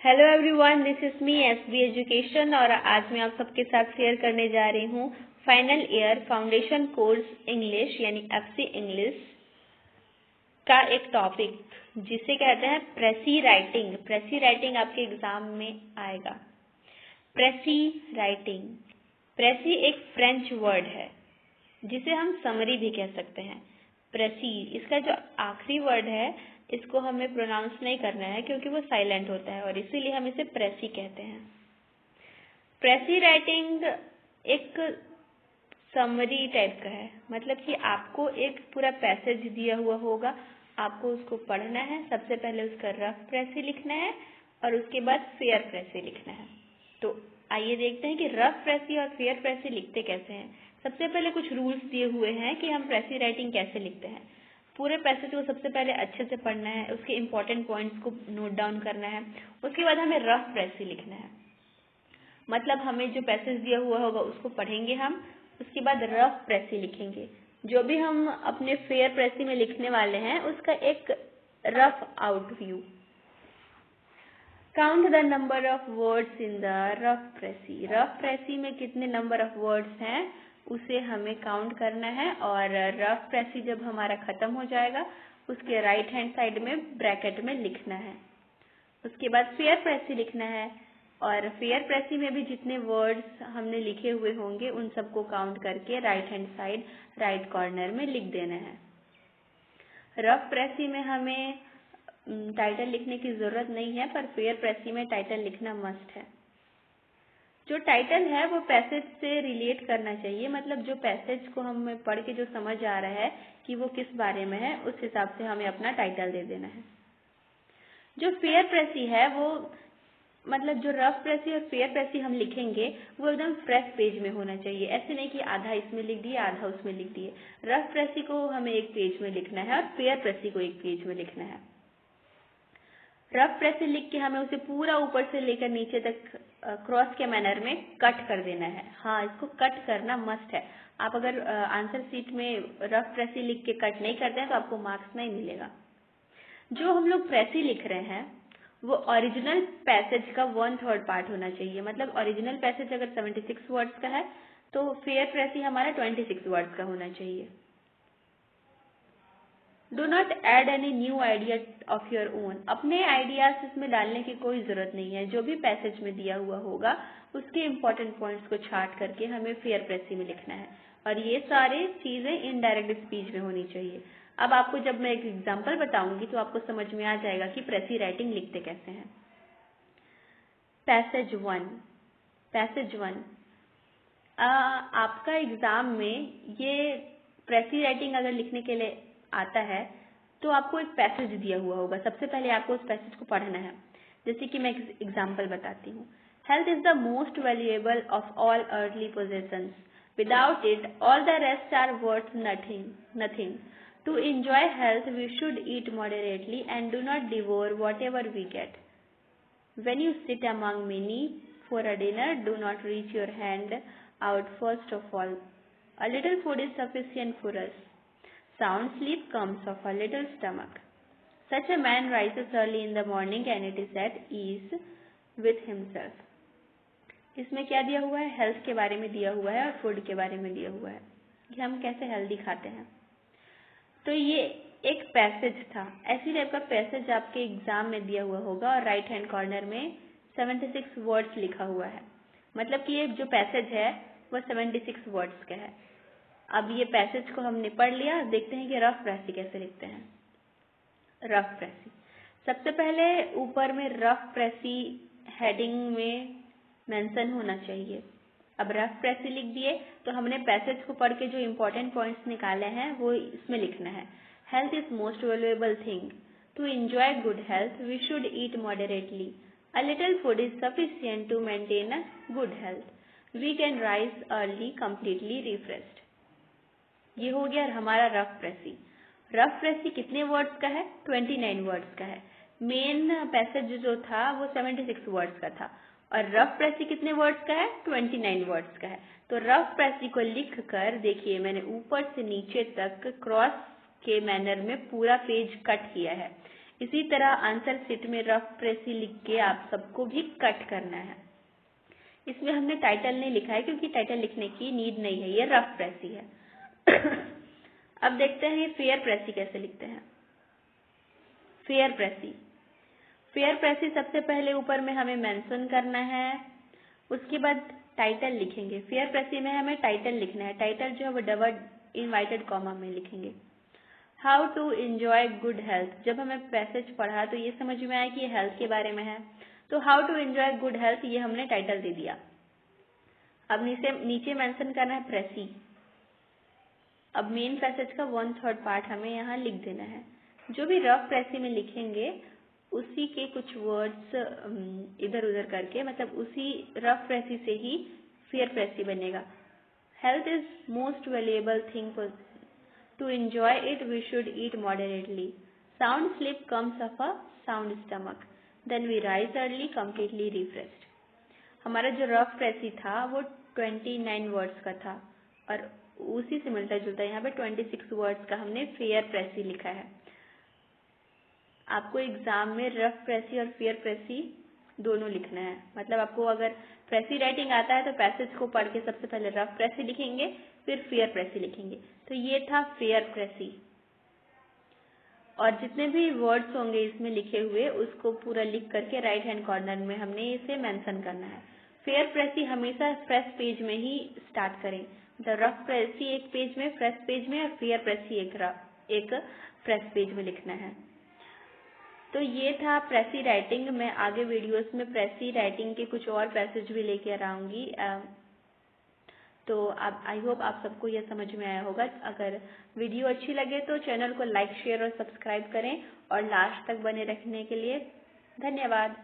Hello everyone, this is me SB education और आज मैं आप सबके साथ शेयर करने जा रही हूँ final year foundation course English यानी एफसी इंग्लिश का एक टॉपिक जिसे कहते हैं प्रेसी राइटिंग। प्रेसी राइटिंग आपके एग्जाम में आएगा। प्रेसी राइटिंग, प्रेसी एक फ्रेंच वर्ड है जिसे हम समरी भी कह सकते हैं। प्रेसी, इसका जो आखिरी वर्ड है इसको हमें प्रोनाउंस नहीं करना है क्योंकि वो साइलेंट होता है और इसीलिए हम इसे प्रेसी कहते हैं। प्रेसी राइटिंग एक समरी टाइप का है, मतलब कि आपको एक पूरा पैसेज दिया हुआ होगा, आपको उसको पढ़ना है। सबसे पहले उसका रफ प्रेसी लिखना है और उसके बाद फेयर प्रेसी लिखना है। तो आइए देखते हैं कि रफ प्रेसी और फेयर प्रेसी लिखते कैसे हैं। सबसे पहले कुछ रूल्स दिए हुए हैं कि हम प्रेसी राइटिंग कैसे लिखते हैं। पूरे पैसेज को सबसे पहले अच्छे से पढ़ना है, उसके इम्पोर्टेंट पॉइंट्स को नोट डाउन करना है। उसके बाद हमें रफ प्रेसी लिखना है, मतलब हमें जो पैसेज दिया हुआ होगा उसको पढ़ेंगे हम, उसके बाद रफ प्रेसी लिखेंगे। जो भी हम अपने फेयर प्रेसी में लिखने वाले हैं उसका एक rough out view. Count the number of words in the rough precis. Rough precis में कितने नंबर ऑफ वर्ड्स हैं उसे हमें काउंट करना है और रफ प्रेसी जब हमारा खत्म हो जाएगा उसके राइट हैंड साइड में ब्रैकेट में लिखना है। उसके बाद फेयर प्रेसी लिखना है और फेयर प्रेसी में भी जितने वर्ड्स हमने लिखे हुए होंगे उन सबको काउंट करके right hand side right corner में लिख देना है। रफ प्रेसी में हमें टाइटल लिखने की जरूरत नहीं है, पर फेयर प्रेसी में टाइटल लिखना मस्ट है। जो टाइटल है वो पैसेज से रिलेट करना चाहिए, मतलब जो पैसेज को हमें पढ़ के जो समझ आ रहा है कि वो किस बारे में है उस हिसाब से हमें अपना टाइटल दे देना है। जो फेयर प्रेसी है वो मतलब जो रफ प्रेसी और फेयर प्रेसी हम लिखेंगे वो एकदम फ्रेश पेज में होना चाहिए। ऐसे नहीं कि आधा इसमें लिख दिए आधा उसमें लिख दिए। रफ प्रेसी को हमें एक पेज में लिखना है और फेयर प्रेसी को एक पेज में लिखना है। रफ प्रेसी लिख के हमें उसे पूरा ऊपर से लेकर नीचे तक क्रॉस के मैनर में कट कर देना है। हाँ, इसको कट करना मस्ट है। आप अगर आंसर शीट में रफ प्रेसी लिख के कट नहीं करते हैं तो आपको मार्क्स नहीं मिलेगा। जो हम लोग प्रेसी लिख रहे हैं वो ओरिजिनल पैसेज का 1/3 पार्ट होना चाहिए। मतलब ओरिजिनल पैसेज अगर 76 वर्ड्स का है तो फेयर प्रेसी हमारा 26 वर्ड्स का होना चाहिए। Do not add any new idea of your own. अपने आइडियाज इसमें डालने की कोई जरूरत नहीं है। जो भी पैसेज में दिया हुआ होगा उसके इम्पोर्टेंट पॉइंट्स को छाट करके हमें फेयर प्रेसी में लिखना है और ये सारी चीजें इनडायरेक्ट स्पीच में होनी चाहिए। अब आपको जब मैं एक एग्जाम्पल बताऊंगी तो आपको समझ में आ जाएगा कि प्रेसी राइटिंग लिखते कैसे हैं। पैसेज 1। पैसेज 1 आपका एग्जाम में ये प्रेसी राइटिंग अगर लिखने के लिए आता है तो आपको एक पैसेज दिया हुआ होगा। सबसे पहले आपको उस पैसेज को पढ़ना है। जैसे कि मैं एग्जाम्पल बताती हूँ। Health is the most valuable of all early possessions, without it all the rest are worth nothing. To enjoy health, we should eat moderately and do not devour whatever we get. When you sit among many for a dinner, do not reach your hand out first of all. A little food is sufficient for us. Sound sleep comes of a little stomach. Such a man rises early in the morning and it is at ease with himself. इसमें क्या दिया हुआ है? Health के बारे में दिया हुआ है और फूड के बारे में दिया हुआ है कि हम कैसे हेल्दी खाते हैं। तो ये एक पैसेज था। ऐसी टाइप का पैसेज आपके एग्जाम में दिया हुआ होगा और राइट हैंड कॉर्नर में 76 वर्ड्स लिखा हुआ है। मतलब कि ये जो पैसेज है वो 76 वर्ड्स का है। अब ये पैसेज को हमने पढ़ लिया। देखते हैं कि रफ प्रेसी कैसे लिखते हैं। रफ प्रेसी, सबसे पहले ऊपर में रफ प्रेसी हेडिंग में मेंशन होना चाहिए। अब रफ प्रेसी लिख दिए तो हमने पैसेज को पढ़ के जो इम्पोर्टेंट पॉइंट्स निकाले हैं वो इसमें लिखना है। Health is most valuable thing. To enjoy good health we should eat moderately. A little food is sufficient to maintain a good health. We can rise early completely refreshed. ये हो गया हमारा रफ प्रेसी। रफ प्रेसी कितने words का है? 29 words का है। Main passage जो था वो 76 वर्ड्स का था और रफ प्रेसी कितने वर्ड्स का है? 29 वर्ड्स का है। तो रफ प्रेसी को लिख कर देखिए मैंने ऊपर से नीचे तक क्रॉस के मैनर में पूरा पेज कट किया है। इसी तरह आंसर शीट में रफ प्रेसी लिख के आप सबको भी कट करना है। इसमें हमने टाइटल नहीं लिखा है क्योंकि टाइटल लिखने की नीड नहीं है, ये रफ प्रेसी है। अब देखते हैं फेयर प्रेसी कैसे लिखते हैं। फेयर प्रेसी, फेयर प्रेसी सबसे पहले ऊपर में हमें मेंशन करना है, उसके बाद टाइटल लिखेंगे। फेयर प्रेसी में हमें टाइटल लिखना है, टाइटल जो है वो डबल इनवर्टेड कॉमा में लिखेंगे। How to enjoy good health, जब हमें पैसेज पढ़ा तो ये समझ में आया कि ये हेल्थ के बारे में है, तो how to enjoy good health ये हमने टाइटल दे दिया। अब नीचे मेंशन करना है प्रेसी। अब मेन पैसेज का 1/3 पार्ट हमें यहाँ लिख देना है। जो भी रफ प्रेसी में लिखेंगे उसी के कुछ वर्ड्स इधर उधर करके, मतलब उसी रफ प्रेसी से ही फेयर प्रेसी बनेगा। Health is most valuable thing to enjoy it we should eat moderately. Sound sleep comes of a sound stomach, then we rise early completely refreshed. हमारा जो रफ प्रेसी था वो 29 वर्ड्स का था और उसी से मिलता जुलता यहाँ पे 26 वर्ड्स का हमने फेयर प्रेसी लिखा है। आपको एग्जाम में रफ प्रेसी और फेयर प्रेसी दोनों लिखना है। मतलब आपको अगर प्रेसी राइटिंग आता है तो पैसेज को पढ़ के सबसे पहले रफ प्रेसी लिखेंगे, फिर फेयर प्रेसी लिखेंगे। तो ये था फेयर प्रेसी। और जितने भी वर्ड्स होंगे इसमें लिखे हुए उसको पूरा लिख करके राइट हैंड कॉर्नर में हमने इसे मेंशन करना है। फेयर प्रेसी हमेशा फ्रेश पेज में ही स्टार्ट करें, मतलब रफ प्रेसी एक पेज में, फ्रेश पेज में, और फेयर प्रेसी एक फ्रेश पेज में लिखना है। तो ये था प्रेसी राइटिंग। मैं आगे वीडियोस में प्रेसी राइटिंग के कुछ और पैसेज भी लेकर आऊंगी। तो आप आई होप आप सबको यह समझ में आया होगा। अगर वीडियो अच्छी लगे तो चैनल को लाइक, शेयर और सब्सक्राइब करें और लास्ट तक बने रखने के लिए धन्यवाद।